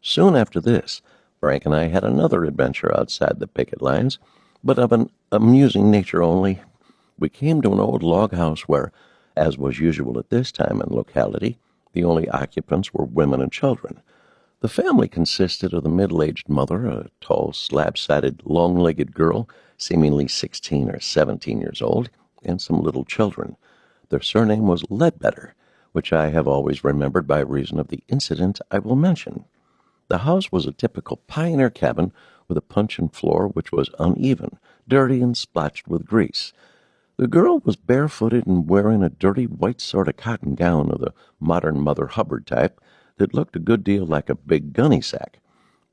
Soon after this, Frank and I had another adventure outside the picket lines, but of an amusing nature only. We came to an old log house where, as was usual at this time and locality, the only occupants were women and children. The family consisted of the middle-aged mother, a tall, slab-sided, long-legged girl, seemingly 16 or 17 years old, and some little children. Their surname was Ledbetter, which I have always remembered by reason of the incident I will mention. The house was a typical pioneer cabin with a puncheon floor which was uneven, dirty, and splotched with grease. The girl was barefooted and wearing a dirty white sort of cotton gown of the modern Mother Hubbard type that looked a good deal like a big gunny sack.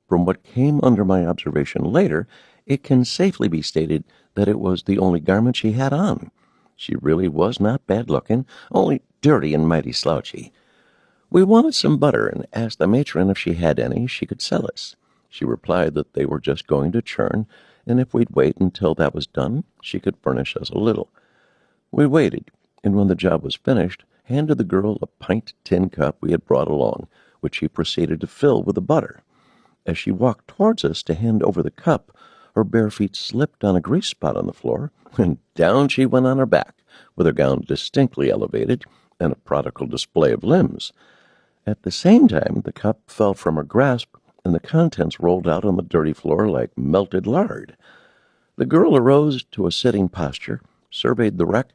From what came under my observation later, it can safely be stated that it was the only garment she had on. She really was not bad-looking, only dirty and mighty slouchy. We wanted some butter and asked the matron if she had any she could sell us. She replied that they were just going to churn, and if we'd wait until that was done, she could furnish us a little. We waited, and when the job was finished, handed the girl a pint tin cup we had brought along, which she proceeded to fill with the butter. As she walked towards us to hand over the cup, her bare feet slipped on a grease spot on the floor, and down she went on her back, with her gown distinctly elevated and a prodigal display of limbs. At the same time, the cup fell from her grasp, and the contents rolled out on the dirty floor like melted lard. The girl arose to a sitting posture, surveyed the wreck,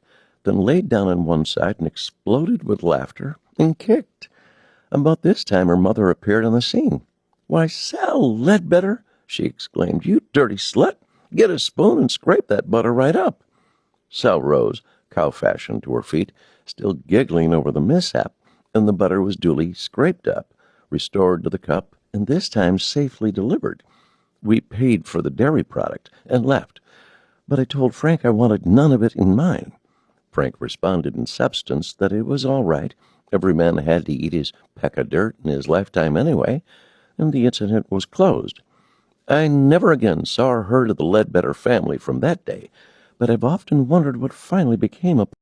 then laid down on one side and exploded with laughter and kicked. About this time her mother appeared on the scene. "Why, Sal Ledbetter," she exclaimed, "you dirty slut! Get a spoon and scrape that butter right up." Sal rose, cow-fashion, to her feet, still giggling over the mishap, and the butter was duly scraped up, restored to the cup, and this time safely delivered. We paid for the dairy product and left, but I told Frank I wanted none of it in mine. Frank responded in substance that it was all right. Every man had to eat his peck of dirt in his lifetime anyway, and the incident was closed. I never again saw or heard of the Ledbetter family from that day, but I've often wondered what finally became of